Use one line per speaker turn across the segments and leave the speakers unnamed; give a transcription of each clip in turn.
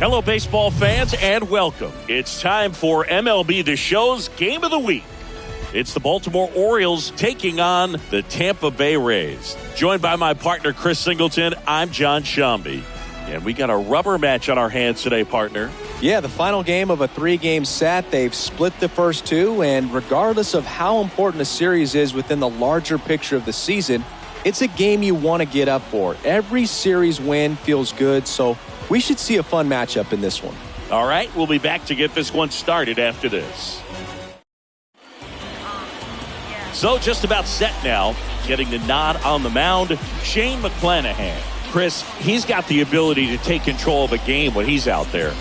Hello, baseball fans, and welcome. It's time for MLB The Show's Game of the Week. It's the Baltimore Orioles taking on the Tampa Bay Rays. Joined by my partner, Chris Singleton, I'm John Shambi. And we got a rubber match on our hands today, partner.
Yeah, the final game of a 3-game set. They've split the first two, and regardless of how important a series is within the larger picture of the season, it's a game you want to get up for. Every series win feels good, so we should see a fun matchup in this one.
All right, we'll be back to get this one started after this. So just about set now, getting the nod on the mound, Shane McClanahan. Chris, he's got the ability to take control of a game when he's out there.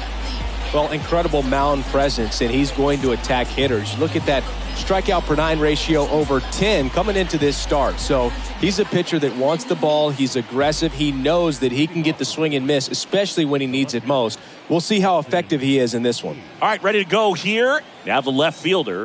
Well, incredible mound presence, and he's going to attack hitters. Look at that strikeout per 9 ratio over 10 coming into this start. So he's a pitcher that wants the ball. He's aggressive. He knows that he can get the swing and miss, especially when he needs it most. We'll see how effective he is in this one.
All right, ready to go here. Now the left fielder.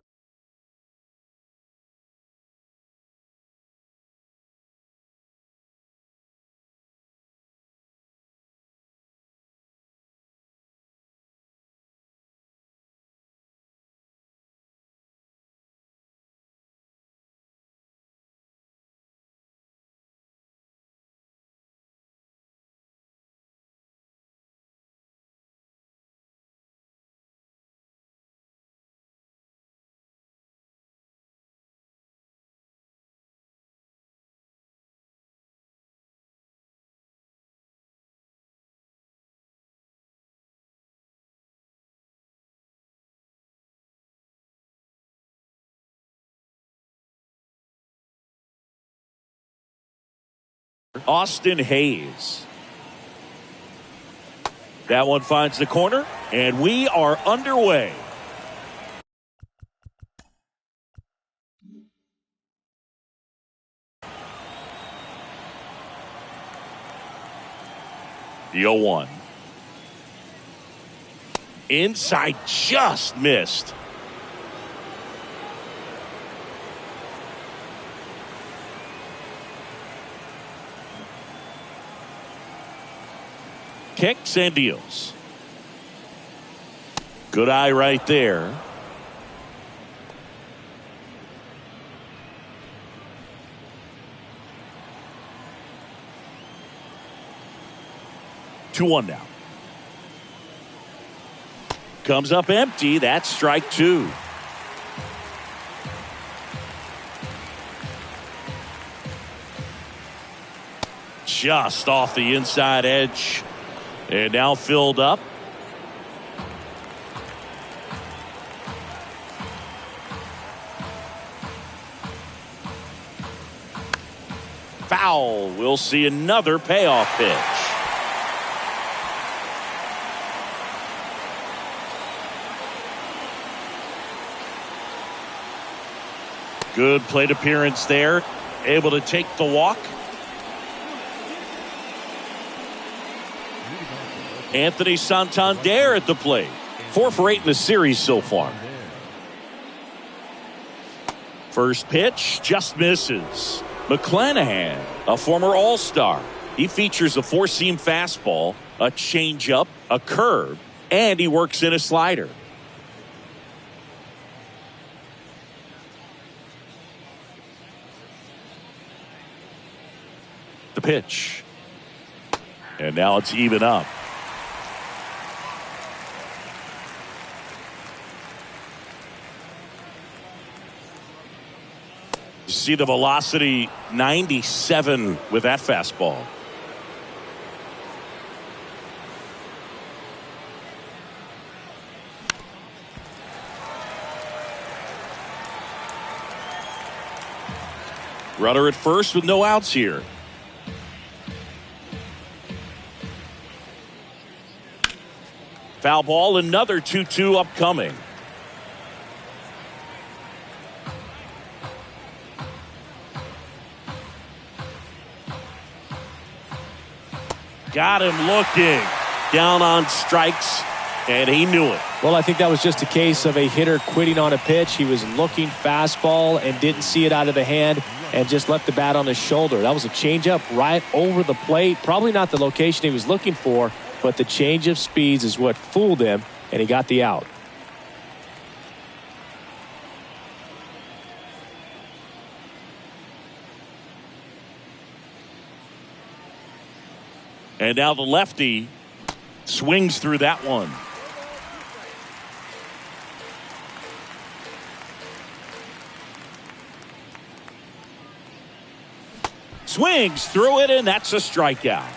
Austin Hayes. That one finds the corner, and we are underway. The 0-1. Inside, just missed. Kicks and deals. Good eye right there. Two one now. Comes up empty. That's strike two. Just off the inside edge. And now filled up. Foul. We'll see another payoff pitch. Good plate appearance there. Able to take the walk. Anthony Santander at the plate. 4 for 8 in the series so far. First pitch just misses. McClanahan, a former All-Star. He features a 4-seam fastball, a changeup, a curve, and he works in a slider. The pitch. And now it's even up. See the velocity, 97 with that fastball. Runner at first with no outs here. Foul ball, another 2-2 upcoming. Got him looking down on strikes, and he knew it.
Well, I think that was just a case of a hitter quitting on a pitch. He was looking fastball and didn't see it out of the hand and just left the bat on his shoulder. That was a changeup right over the plate. Probably not the location he was looking for, but the change of speeds is what fooled him, and he got the out.
And now the lefty swings through that one. Swings through it, and that's a strikeout.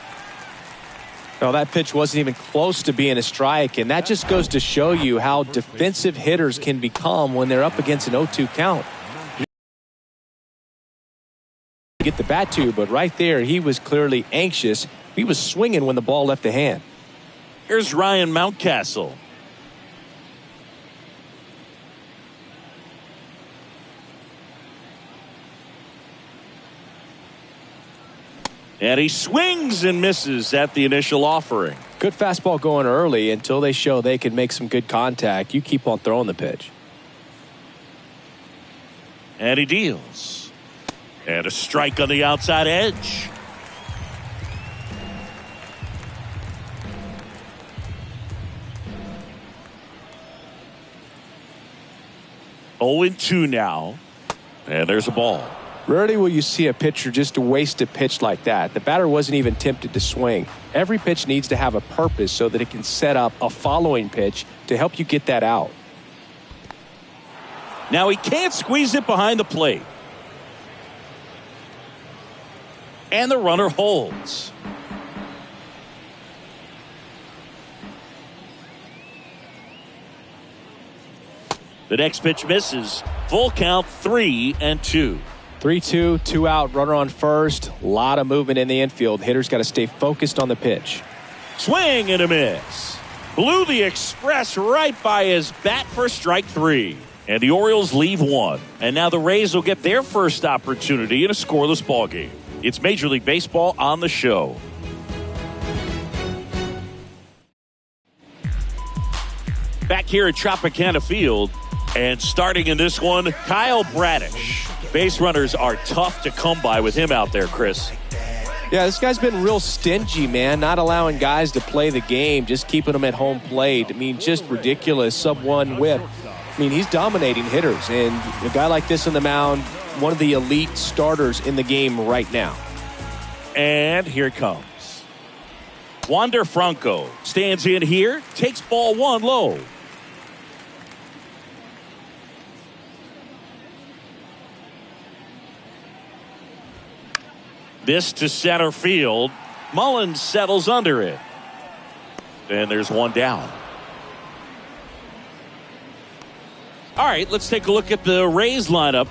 No, that pitch wasn't even close to being a strike, and that just goes to show you how defensive hitters can become when they're up against an 0-2 count. Get the bat to, but right there he was clearly anxious. He was swinging when the ball left the hand.
Here's Ryan Mountcastle. And he swings and misses at the initial offering.
Good fastball going early until they show they can make some good contact. You keep on throwing the pitch.
And he deals. And a strike on the outside edge. Oh, 2 now. And there's a ball.
Rarely will you see a pitcher just waste a pitch like that. The batter wasn't even tempted to swing. Every pitch needs to have a purpose so that it can set up a following pitch to help you get that out.
Now he can't squeeze it behind the plate. And the runner holds. The next pitch misses. Full count, 3-2.
3-2, 2 out, runner on first. A lot of movement in the infield. Hitters got to stay focused on the pitch.
Swing and a miss. Blew the express right by his bat for strike 3. And the Orioles leave 1. And now the Rays will get their first opportunity in a scoreless ballgame. It's Major League Baseball on the show. Back here at Tropicana Field. And starting in this one, Kyle Bradish. Base runners are tough to come by with him out there, Chris.
Yeah, this guy's been real stingy, man. Not allowing guys to play the game, just keeping them at home plate. I mean, just ridiculous. Sub-1 whip. I mean, he's dominating hitters. And a guy like this on the mound, one of the elite starters in the game right now.
And here it comes. Wander Franco stands in here, takes ball 1 low. This to center field. Mullins settles under it. And there's 1 down. All right, let's take a look at the Rays lineup.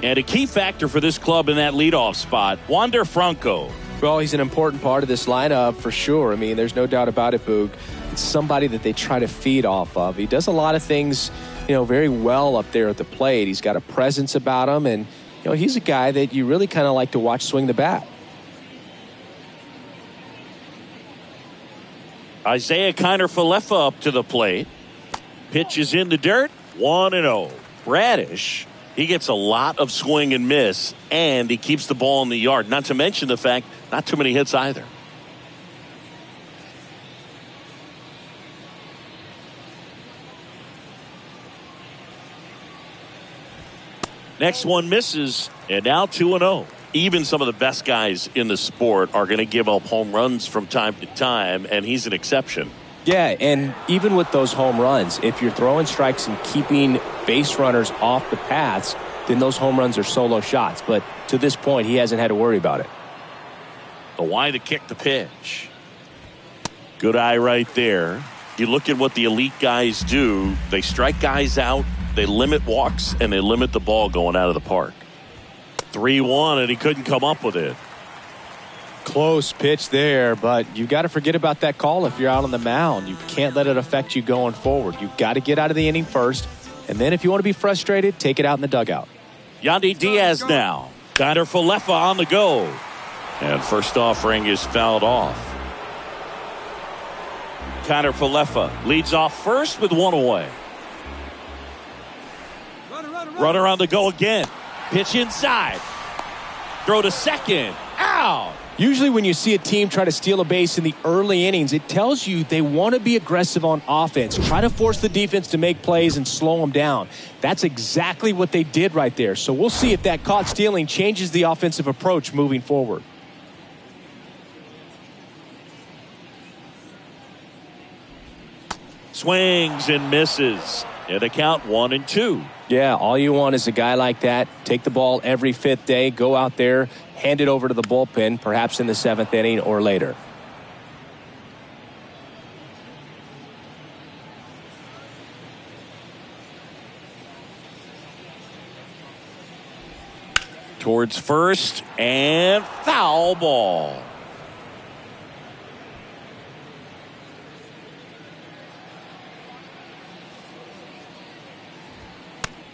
And a key factor for this club in that leadoff spot, Wander Franco.
Well, he's an important part of this lineup for sure. I mean, there's no doubt about it, Boog. It's somebody that they try to feed off of. He does a lot of things, very well up there at the plate. He's got a presence about him, and, he's a guy that you really kind of like to watch swing the bat.
Isaiah Kiner-Falefa up to the plate. Pitch is in the dirt. 1-0. Bradish, he gets a lot of swing and miss, and he keeps the ball in the yard. Not to mention the fact, not too many hits either. Next one misses, and now 2-0. Even some of the best guys in the sport are going to give up home runs from time to time, and he's an exception.
Yeah, and even with those home runs, if you're throwing strikes and keeping base runners off the paths, then those home runs are solo shots. But to this point, he hasn't had to worry about it.
The why to kick the pitch. Good eye right there. You look at what the elite guys do. They strike guys out, they limit walks, and they limit the ball going out of the park. 3-1, and he couldn't come up with it.
Close pitch there, but you've got to forget about that call if you're out on the mound. You can't let it affect you going forward. You've got to get out of the inning first, and then if you want to be frustrated, take it out in the dugout.
Yandy Diaz now. Kiner-Falefa on the go. And first offering is fouled off. Kiner-Falefa leads off first with 1 away. Runner on the go again. Pitch inside. Throw to second. Out.
Usually when you see a team try to steal a base in the early innings, it tells you they want to be aggressive on offense. Try to force the defense to make plays and slow them down. That's exactly what they did right there. So we'll see if that caught stealing changes the offensive approach moving forward.
Swings and misses. And a count 1-2.
Yeah, all you want is a guy like that. Take the ball every fifth day, go out there, hand it over to the bullpen, perhaps in the seventh inning or later.
Towards first and foul ball.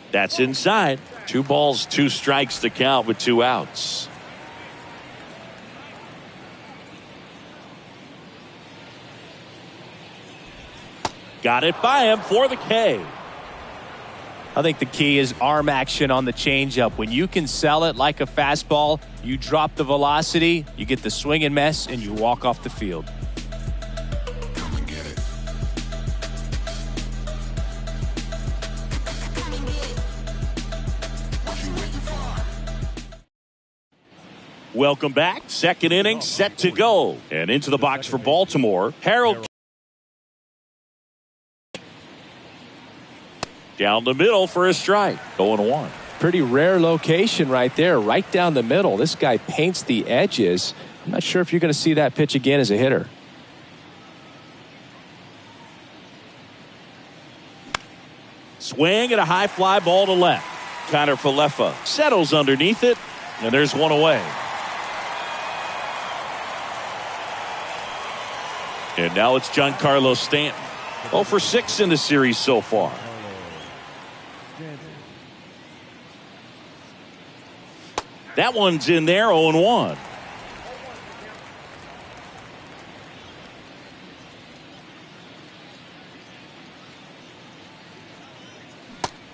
That's inside. 2 balls, 2 strikes to count with 2 outs. Got it by him for the K.
I think the key is arm action on the changeup. When you can sell it like a fastball, you drop the velocity, you get the swing and miss, and you walk off the field.
Welcome back. Second inning set to go. And into the box for Baltimore, Harold. Down the middle for a strike. 0-1.
Pretty rare location right there, right down the middle. This guy paints the edges. I'm not sure if you're going to see that pitch again as a hitter.
Swing and a high fly ball to left. Connor Falefa settles underneath it, and there's one away. And now it's Giancarlo Stanton. 0 for 6 in the series so far. That one's in there, 0-1.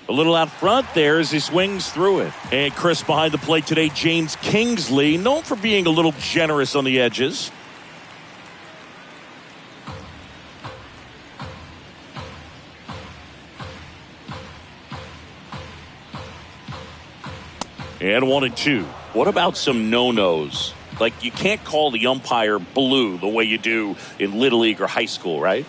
A little out front there as he swings through it. And Chris behind the plate today, James Kingsley, known for being a little generous on the edges. And 1-2. What about some no-nos? Like, you can't call the umpire blue the way you do in Little League or high school, right?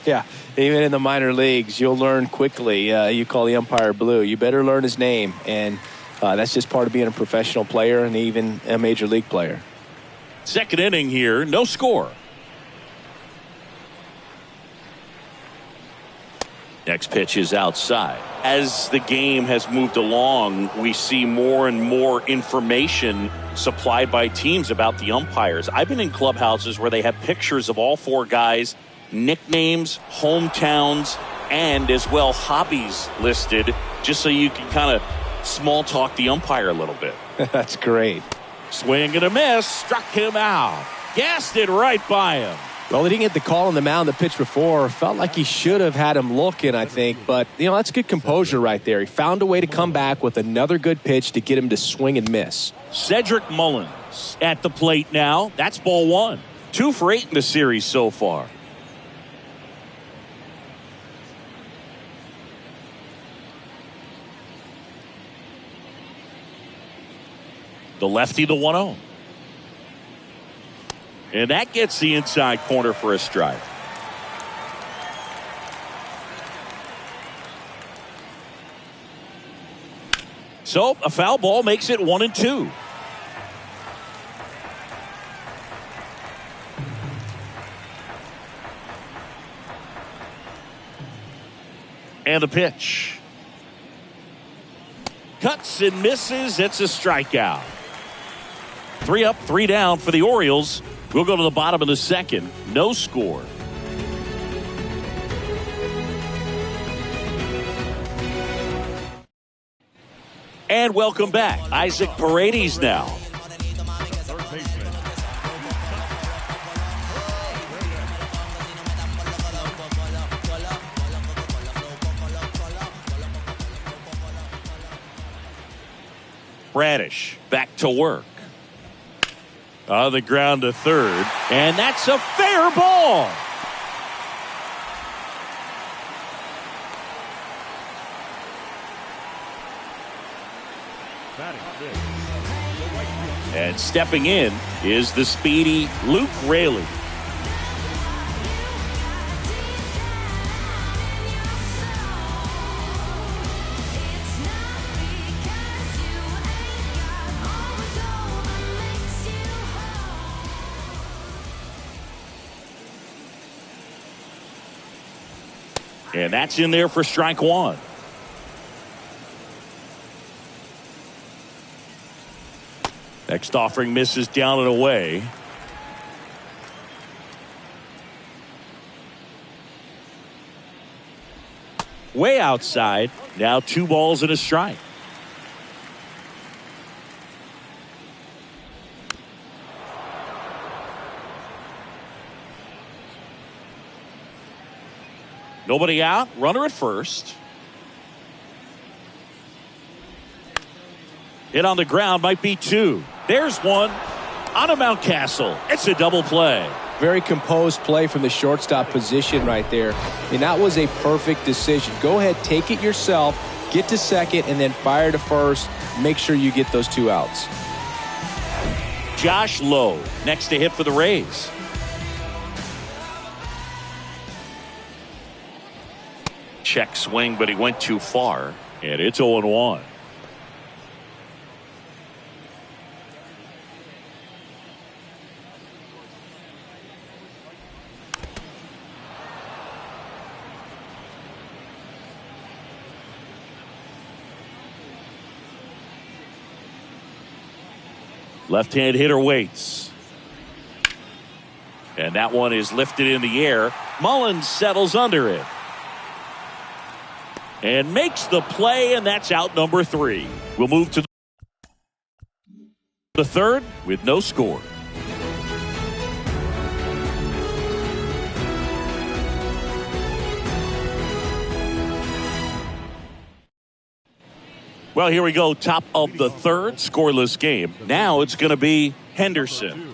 Yeah, even in the minor leagues, you'll learn quickly. You call the umpire blue. You better learn his name. And that's just part of being a professional player and even a major league player.
Second inning here, no score. Next pitch is outside. As the game has moved along, we see more and more information supplied by teams about the umpires. I've been in clubhouses where they have pictures of all 4 guys, nicknames, hometowns, and as well hobbies listed, just so you can kind of small talk the umpire a little bit.
That's great.
Swing and a miss, struck him out. Gassed it right by him.
Well, he didn't get the call on the mound the pitch before. Felt like he should have had him looking, I think. But, that's good composure right there. He found a way to come back with another good pitch to get him to swing and miss.
Cedric Mullins at the plate now. That's ball 1. 2 for 8 in the series so far. The lefty, the 1-0. And that gets the inside corner for a strike. So a foul ball makes it 1-2. And a pitch. Cuts and misses. It's a strikeout. 3 up, 3 down for the Orioles. We'll go to the bottom of the second. No score. And welcome back. Isaac Paredes now. Bradish back to work. On the ground to third, and that's a fair ball. And stepping in is the speedy Luke Raley. And that's in there for strike one. Next offering misses down and away. Way outside. Now 2 balls and a strike. Nobody out. Runner at first. Hit on the ground, might be 2. There's one on a Mountcastle. It's a double play.
Very composed play from the shortstop position right there. And that was a perfect decision. Go ahead, take it yourself, get to second, and then fire to first. Make sure you get those 2 outs.
Josh Lowe, next to hit for the Rays. Check swing, but he went too far. And it's 0-1. Left-hand hitter waits. And that one is lifted in the air. Mullins settles under it. And makes the play, and that's out number 3. We'll move to the third with no score. Well, here we go. Top of the third, scoreless game. Now it's going to be Henderson.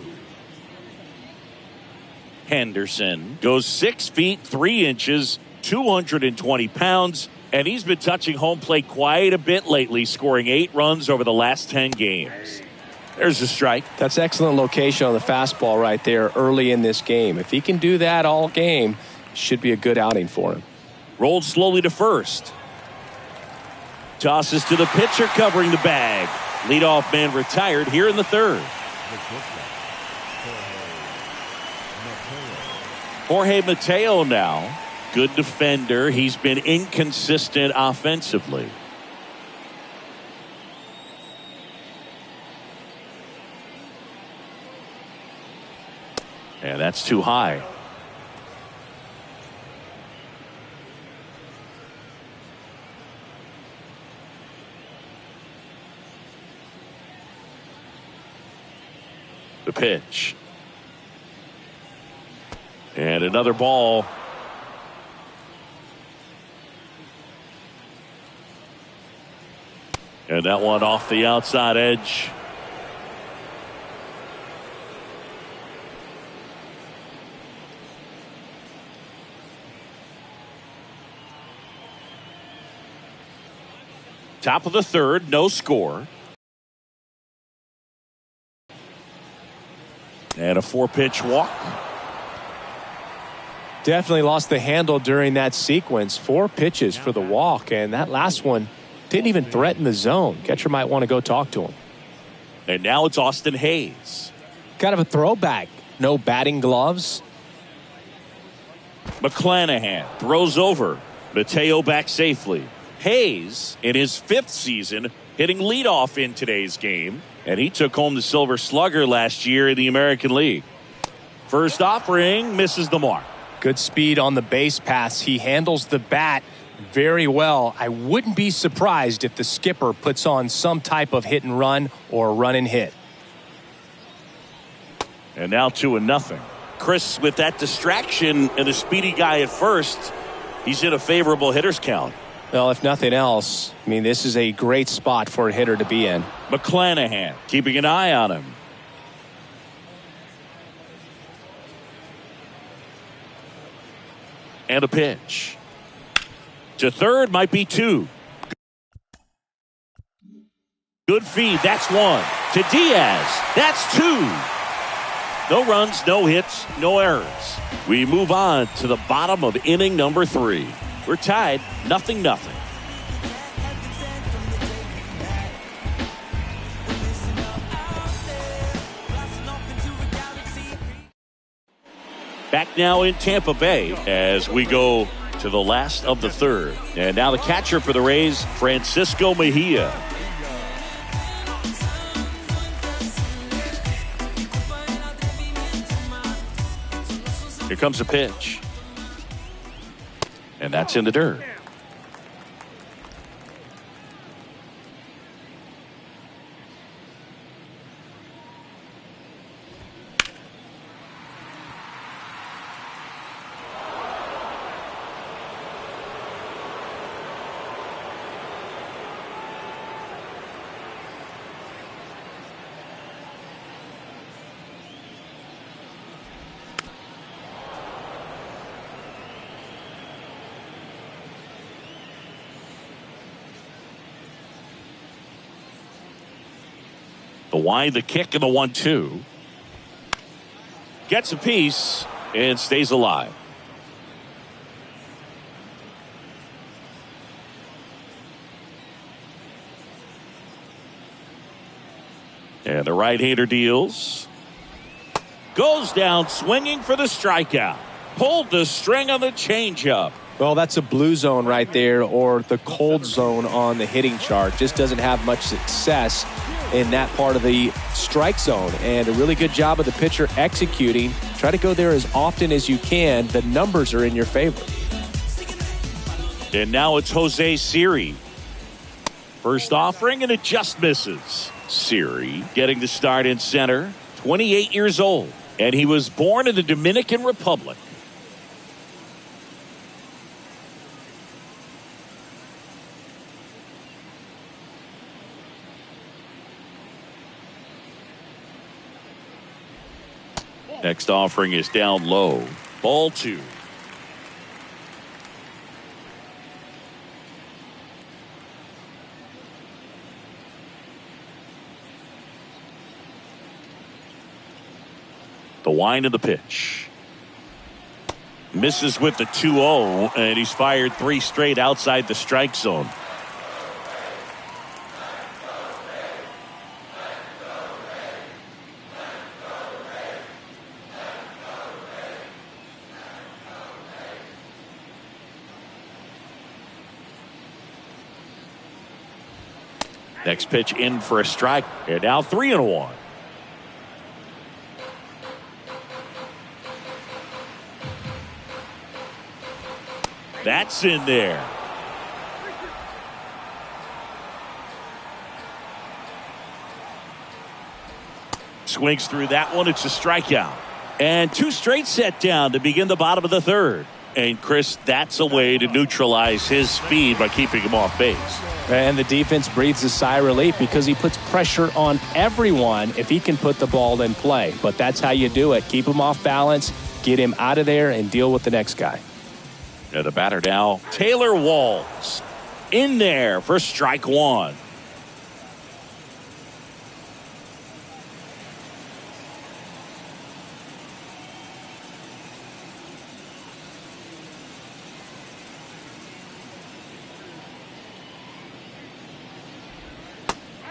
Henderson goes 6 feet 3 inches, 220 pounds, and he's been touching home plate quite a bit lately, scoring 8 runs over the last 10 games. There's a strike.
That's excellent location on the fastball right there early in this game. If he can do that all game, should be a good outing for him.
Rolled slowly to first. Tosses to the pitcher covering the bag. Leadoff man retired here in the third. Jorge Mateo now. Good defender. He's been inconsistent offensively. And that's too high. The pitch. And another ball. And that one off the outside edge. Top of the third, no score. And a 4-pitch walk.
Definitely lost the handle during that sequence. 4 pitches for the walk, and that last one didn't even threaten the zone. Catcher might want to go talk to him.
And now it's Austin Hayes.
Kind of a throwback. No batting gloves.
McClanahan throws over. Mateo back safely. Hayes, in his 5th season, hitting leadoff in today's game. And he took home the Silver Slugger last year in the American League. First offering misses the mark.
Good speed on the base pass. He handles the bat very well. I wouldn't be surprised if the skipper puts on some type of hit and run or run and hit.
And now 2-0. Chris, with that distraction and a speedy guy at first, he's in a favorable hitter's count.
Well, if nothing else, I mean, this is a great spot for a hitter to be in.
McClanahan keeping an eye on him. And a pitch. To third, might be two. Good feed, that's one. To Diaz, that's two. No runs, no hits, no errors. We move on to the bottom of inning number 3. We're tied, 0-0. Back now in Tampa Bay as we go to the last of the third. And now the catcher for the Rays, Francisco Mejia. Here comes a pitch. And that's in the dirt. The wind, the kick, and the 1-2. Gets a piece and stays alive. And the right-hander deals. Goes down swinging for the strikeout. Pulled the string on the changeup.
Well, that's a blue zone right there, or the cold zone on the hitting chart. Just doesn't have much success in that part of the strike zone. And a really good job of the pitcher executing. Try to go there as often as you can. The numbers are in your favor.
And now it's Jose Siri. First offering, and it just misses. Siri getting the start in center. 28 years old. And he was born in the Dominican Republic. Next offering is down low. Ball 2. The wind of the pitch. Misses with the 2-0, and he's fired 3 straight outside the strike zone. Next pitch in for a strike. And now 3-1. That's in there. Swings through that one. It's a strikeout. And 2 straight set down to begin the bottom of the third. And Chris, that's a way to neutralize his speed by keeping him off base.
And the defense breathes a sigh of relief because he puts pressure on everyone if he can put the ball in play. But that's how you do it. Keep him off balance, get him out of there, and deal with the next guy.
And the batter now, Taylor Walls. In there for strike 1.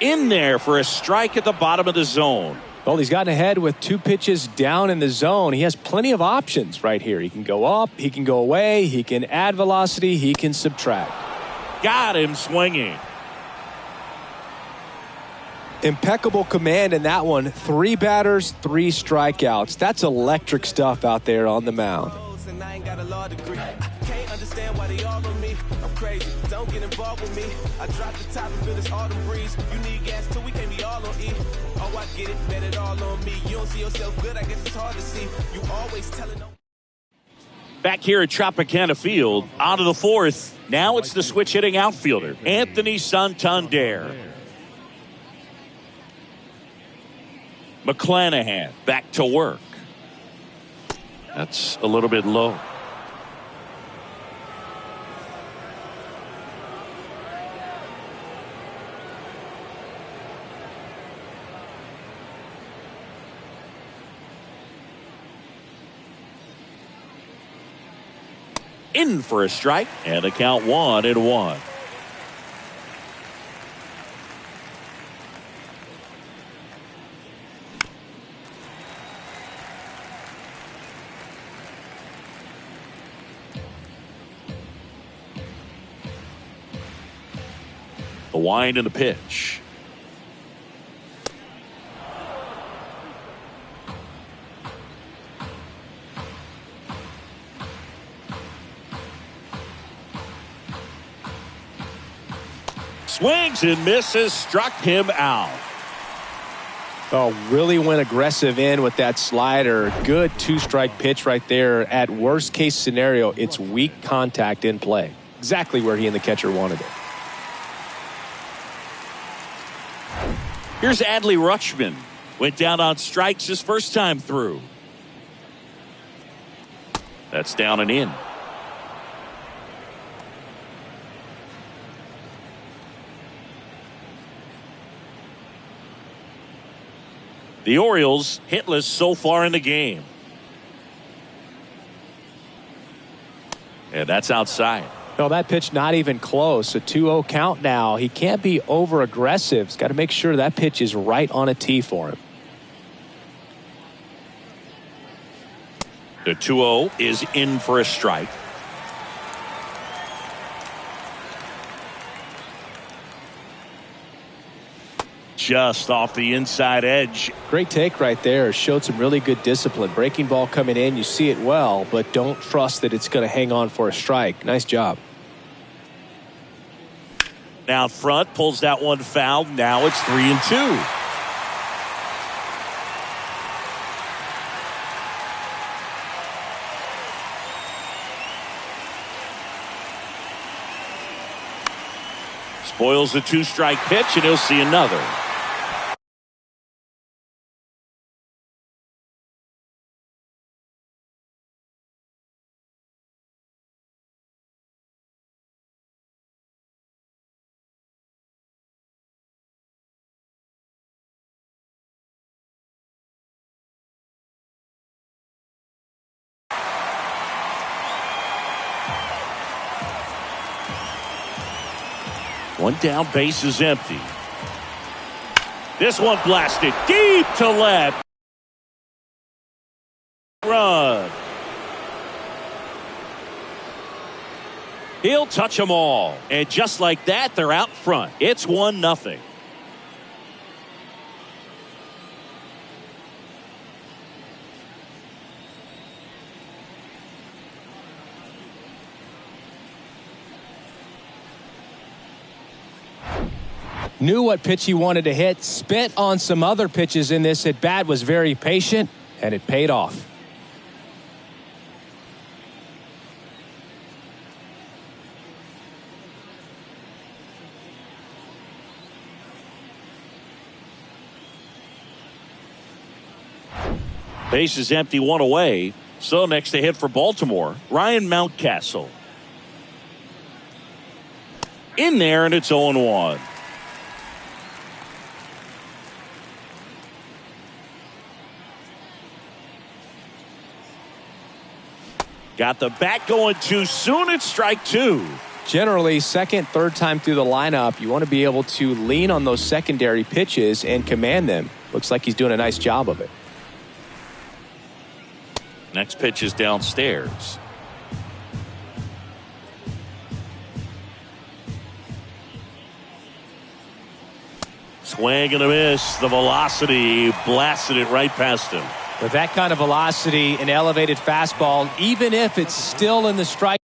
In there for a strike at the bottom of the zone.
Well, he's gotten ahead with 2 pitches down in the zone. He has plenty of options right here. He can go up, he can go away, he can add velocity, he can subtract.
Got him swinging.
Impeccable command in that one. 3 batters, 3 strikeouts. That's electric stuff out there on the mound. Understand why they all on me. I'm crazy. Don't get involved with me. I drop the top and feel this autumn breeze. You need gas till we can't be all on E. Oh, I get it. Bet it all on me. You don't see yourself good. I guess it's hard to see. You always telling them.
Back here at Tropicana Field, out of the 4th. Now it's the switch hitting outfielder, Anthony Santander. McClanahan back to work. That's a little bit low. in for a strike, and the count 1-1. The wind and the pitch. Swings and misses, struck him out.
Oh, really went aggressive in with that slider. Good two-strike pitch right there. At worst case scenario, it's weak contact in play. Exactly where he and the catcher wanted it.
Here's Adley Rutschman. Went down on strikes his first time through. That's down and in. The Orioles hitless so far in the game. And that's outside.
No, that pitch not even close. A 2-0 count now. He can't be over aggressive. He's got to make sure that pitch is right on a tee for him.
The 2-0 is in for a strike. Just off the inside edge.
Great take right there. Showed some really good discipline. Breaking ball coming in. You see it well, but don't trust that it's going to hang on for a strike. Nice job.
Now front, pulls that one foul. Now it's 3-2. Spoils the two-strike pitch, and he'll see another. One down, base is empty. This one blasted deep to left. Run. He'll touch them all. And just like that, they're out front. It's 1-0.
Knew what pitch he wanted to hit. Spit on some other pitches in this at bat. Was very patient, and it paid off.
Base is empty, one away. So next to hit for Baltimore, Ryan Mountcastle. In there, and it's 0-1. Got the bat going too soon. It's strike two.
Generally, second, third time through the lineup, you want to be able to lean on those secondary pitches and command them. Looks like he's doing a nice job of it.
Next pitch is downstairs. Swing and a miss. The velocity blasted it right past him.
With that kind of velocity, an elevated fastball, even if it's still in the strike